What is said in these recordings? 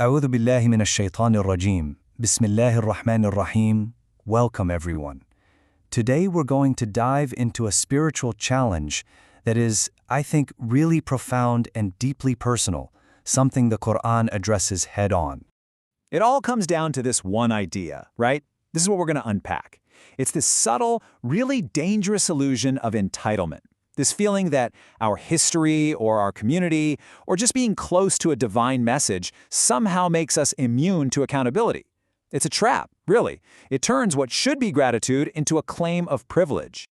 أعوذ بالله من الشيطان الرجيم. بسم الله الرحمن الرحيم. Welcome everyone. Today we're going to dive into a spiritual challenge that is, I think, really profound and deeply personal, something the Quran addresses head-on. It all comes down to this one idea, right? This is what we're going to unpack. It's this subtle, really dangerous illusion of entitlement. This feeling that our history or our community or just being close to a divine message somehow makes us immune to accountability. It's a trap, really. It turns what should be gratitude into a claim of privilege.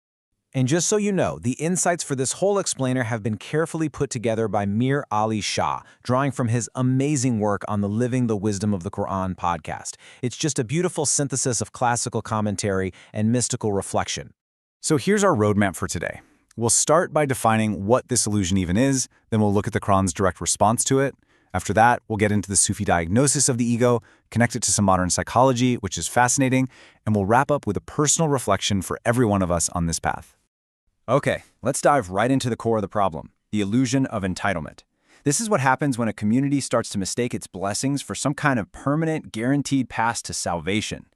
And just so you know, the insights for this whole explainer have been carefully put together by Mir Ali Shah, drawing from his amazing work on the Living the Wisdom of the Quran podcast. It's just a beautiful synthesis of classical commentary and mystical reflection. So here's our roadmap for today. We'll start by defining what this illusion even is, then we'll look at the Quran's direct response to it. After that, we'll get into the Sufi diagnosis of the ego, connect it to some modern psychology, which is fascinating, and we'll wrap up with a personal reflection for every one of us on this path. Okay, let's dive right into the core of the problem, the illusion of entitlement. This is what happens when a community starts to mistake its blessings for some kind of permanent, guaranteed path to salvation.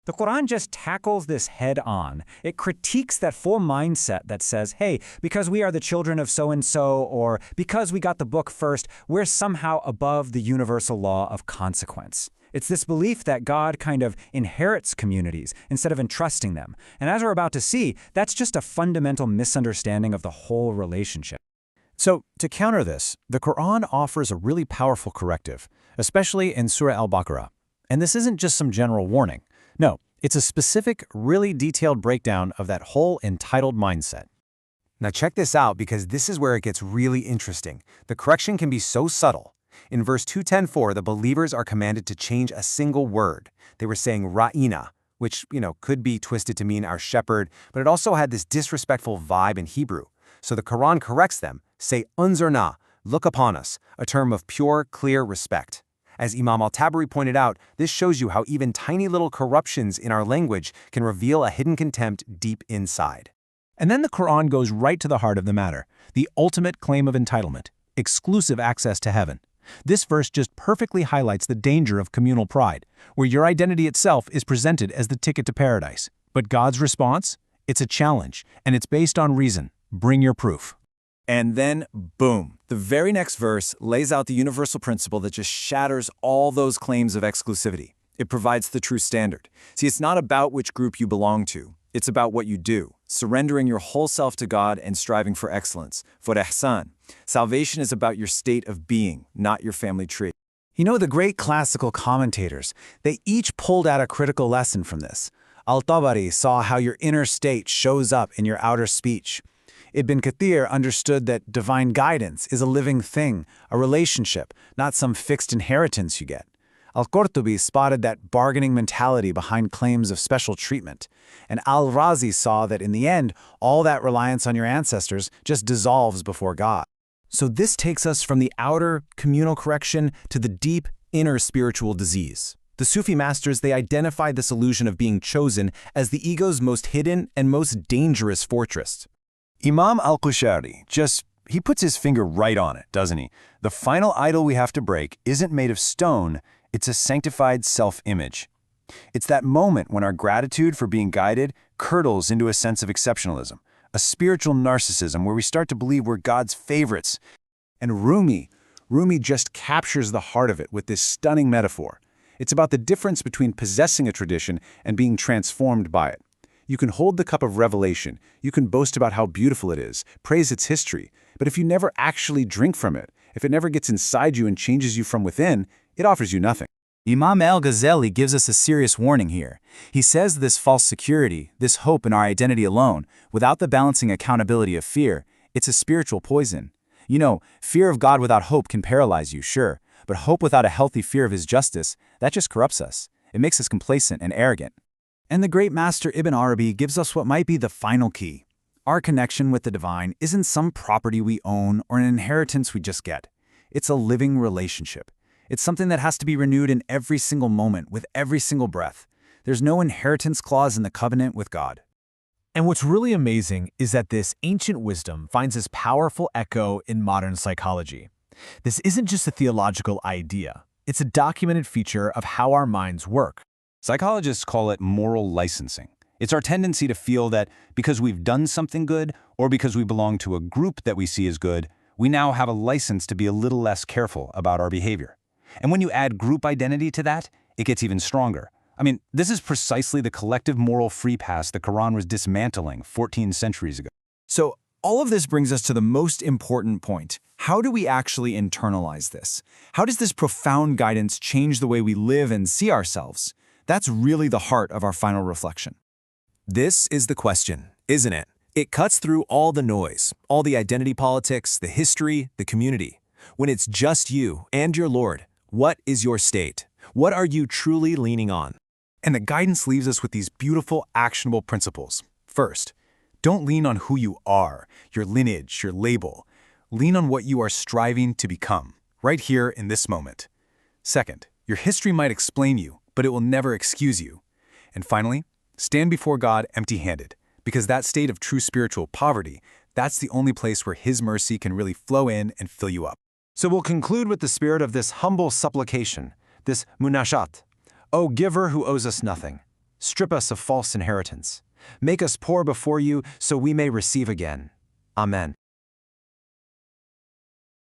The Quran just tackles this head-on. It critiques that full mindset that says, hey, because we are the children of so-and-so, or because we got the book first, we're somehow above the universal law of consequence. It's this belief that God kind of inherits communities instead of entrusting them. And as we're about to see, that's just a fundamental misunderstanding of the whole relationship. So, to counter this, the Quran offers a really powerful corrective, especially in Sūrah al-Baqarah. And this isn't just some general warning. No, it's a specific, really detailed breakdown of that whole entitled mindset. Now check this out, because this is where it gets really interesting. The correction can be so subtle. In verse 210:4, the believers are commanded to change a single word. They were saying ra'ina, which, could be twisted to mean our shepherd, but it also had this disrespectful vibe in Hebrew. So the Quran corrects them, say unzurna, look upon us, a term of pure, clear respect. As Imam al-Tabari pointed out, this shows you how even tiny little corruptions in our language can reveal a hidden contempt deep inside. And then the Quran goes right to the heart of the matter, the ultimate claim of entitlement, exclusive access to heaven. This verse just perfectly highlights the danger of communal pride, where your identity itself is presented as the ticket to paradise. But God's response? It's a challenge, and it's based on reason. Bring your proof. And then, boom, the very next verse lays out the universal principle that just shatters all those claims of exclusivity. It provides the true standard. See, it's not about which group you belong to. It's about what you do, surrendering your whole self to God and striving for excellence, for ihsan. Salvation is about your state of being, not your family tree. The great classical commentators, they each pulled out a critical lesson from this. Al-Tabari saw how your inner state shows up in your outer speech. Ibn Kathir understood that divine guidance is a living thing, a relationship, not some fixed inheritance you get. Al-Qurtubi spotted that bargaining mentality behind claims of special treatment. And Al-Razi saw that in the end, all that reliance on your ancestors just dissolves before God. So this takes us from the outer, communal correction to the deep, inner spiritual disease. The Sufi masters, they identified this illusion of being chosen as the ego's most hidden and most dangerous fortress. Imam al-Qushayri he puts his finger right on it, doesn't he? The final idol we have to break isn't made of stone, it's a sanctified self-image. It's that moment when our gratitude for being guided curdles into a sense of exceptionalism, a spiritual narcissism where we start to believe we're God's favorites. And Rumi just captures the heart of it with this stunning metaphor. It's about the difference between possessing a tradition and being transformed by it. You can hold the cup of revelation, you can boast about how beautiful it is, praise its history, but if you never actually drink from it, if it never gets inside you and changes you from within, it offers you nothing. Imam al-Ghazali gives us a serious warning here. He says this false security, this hope in our identity alone, without the balancing accountability of fear, it's a spiritual poison. Fear of God without hope can paralyze you, sure, but hope without a healthy fear of His justice, that just corrupts us. It makes us complacent and arrogant. And the great master Ibn Arabi gives us what might be the final key. Our connection with the divine isn't some property we own or an inheritance we just get. It's a living relationship. It's something that has to be renewed in every single moment, with every single breath. There's no inheritance clause in the covenant with God. And what's really amazing is that this ancient wisdom finds its powerful echo in modern psychology. This isn't just a theological idea. It's a documented feature of how our minds work. Psychologists call it moral licensing. It's our tendency to feel that because we've done something good, or because we belong to a group that we see as good, we now have a license to be a little less careful about our behavior. And when you add group identity to that, it gets even stronger. I mean, this is precisely the collective moral free pass the Quran was dismantling 14 centuries ago. So all of this brings us to the most important point. How do we actually internalize this? How does this profound guidance change the way we live and see ourselves? That's really the heart of our final reflection. This is the question, isn't it? It cuts through all the noise, all the identity politics, the history, the community. When it's just you and your Lord, what is your state? What are you truly leaning on? And the guidance leaves us with these beautiful, actionable principles. First, don't lean on who you are, your lineage, your label. Lean on what you are striving to become, right here in this moment. Second, your history might explain you, but it will never excuse you. And finally, stand before God empty-handed, because that state of true spiritual poverty, that's the only place where His mercy can really flow in and fill you up. So we'll conclude with the spirit of this humble supplication, this munashat. O giver who owes us nothing, strip us of false inheritance. Make us poor before you so we may receive again. Amen.